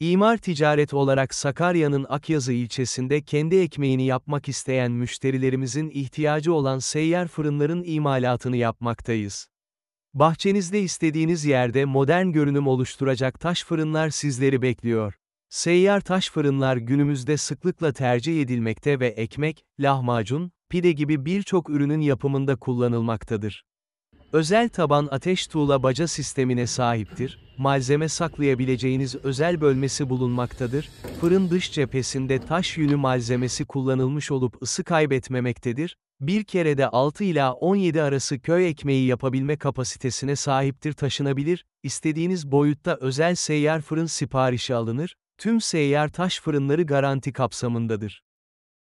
İmar ticaret olarak Sakarya'nın Akyazı ilçesinde kendi ekmeğini yapmak isteyen müşterilerimizin ihtiyacı olan seyyar fırınların imalatını yapmaktayız. Bahçenizde istediğiniz yerde modern görünüm oluşturacak taş fırınlar sizleri bekliyor. Seyyar taş fırınlar günümüzde sıklıkla tercih edilmekte ve ekmek, lahmacun, pide gibi birçok ürünün yapımında kullanılmaktadır. Özel taban ateş tuğla baca sistemine sahiptir, malzeme saklayabileceğiniz özel bölmesi bulunmaktadır, fırın dış cephesinde taş yünü malzemesi kullanılmış olup ısı kaybetmemektedir, bir kerede 6 ila 17 arası köy ekmeği yapabilme kapasitesine sahiptir, taşınabilir, istediğiniz boyutta özel seyyar fırın siparişi alınır, tüm seyyar taş fırınları garanti kapsamındadır.